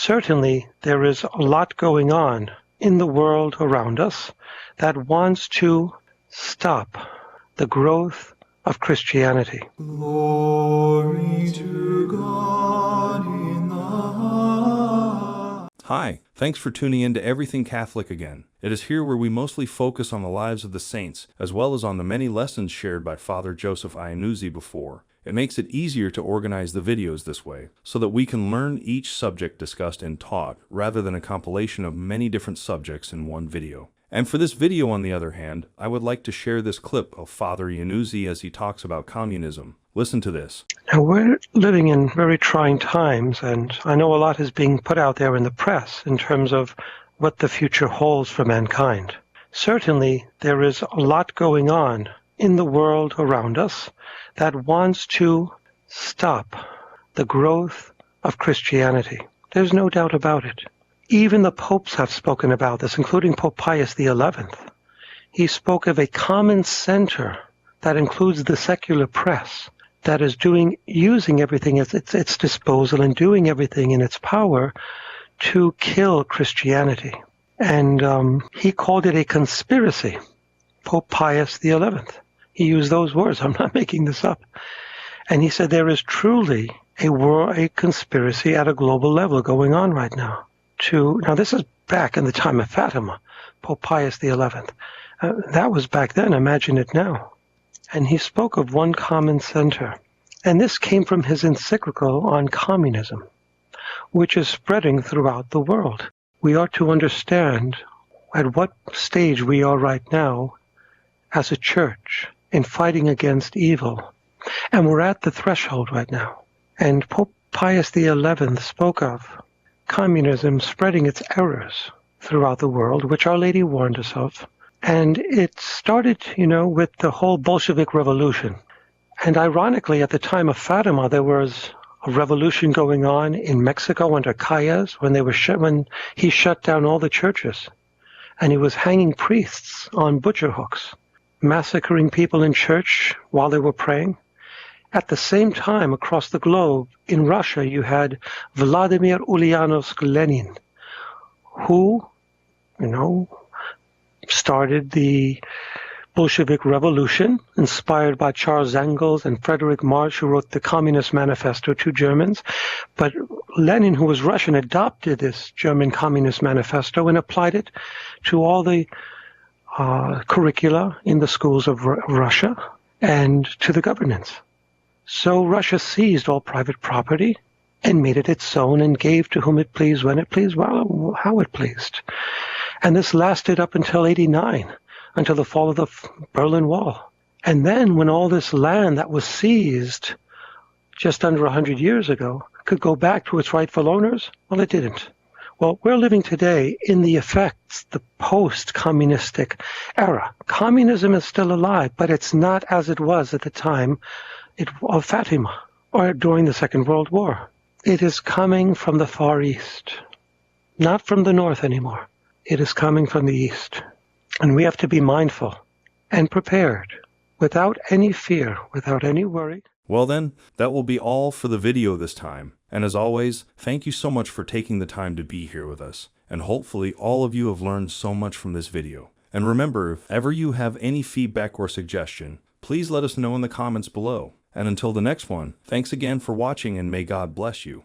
Certainly, there is a lot going on in the world around us that wants to stop the growth of Christianity. Glory to God in the highest. Hi, thanks for tuning in to Everything Catholic again. It is here where we mostly focus on the lives of the saints, as well as on the many lessons shared by Father Joseph Iannuzzi before. It makes it easier to organize the videos this way, so that we can learn each subject discussed and taught, rather than a compilation of many different subjects in one video. And for this video, on the other hand, I would like to share this clip of Father Iannuzzi as he talks about communism. Listen to this. Now, we're living in very trying times, and I know a lot is being put out there in the press in terms of what the future holds for mankind. Certainly, there is a lot going on in the world around us that wants to stop the growth of Christianity. There's no doubt about it. Even the popes have spoken about this, including Pope Pius XI. He spoke of a common center that includes the secular press that is using everything at its disposal and doing everything in its power to kill Christianity. And he called it a conspiracy, Pope Pius XI. He used those words. I'm not making this up. And he said there is truly a conspiracy at a global level going on right now. Now, this is back in the time of Fatima, Pope Pius XI. That was back then. Imagine it now. And he spoke of one common center. And this came from his encyclical on communism, which is spreading throughout the world. We ought to understand at what stage we are right now as a church in fighting against evil. And we're at the threshold right now. And Pope Pius XI spoke of communism spreading its errors throughout the world, which Our Lady warned us of. And it started, with the whole Bolshevik Revolution. And ironically, at the time of Fatima, there was a revolution going on in Mexico under Calles when he shut down all the churches. And he was hanging priests on butcher hooks, massacring people in church while they were praying. At the same time, across the globe, in Russia, you had Vladimir Ulyanovsk Lenin, who, started the Bolshevik Revolution, inspired by Charles Engels and Frederick Marx, who wrote the Communist Manifesto, two Germans. But Lenin, who was Russian, adopted this German Communist Manifesto and applied it to all the curricula in the schools of Russia and to the governance. So Russia seized all private property and made it its own and gave to whom it pleased, when it pleased, well, how it pleased. And this lasted up until 1989, until the fall of the Berlin Wall. And then when all this land that was seized just under 100 years ago could go back to its rightful owners, well, it didn't. Well, we're living today in the effects, the post-communistic era. Communism is still alive, but it's not as it was at the time of Fatima or during the Second World War. It is coming from the Far East, not from the North anymore. It is coming from the East. And we have to be mindful and prepared without any fear, without any worry. Well then, that will be all for the video this time. And as always, thank you so much for taking the time to be here with us. And hopefully all of you have learned so much from this video. And remember, if ever you have any feedback or suggestion, please let us know in the comments below. And until the next one, thanks again for watching and may God bless you.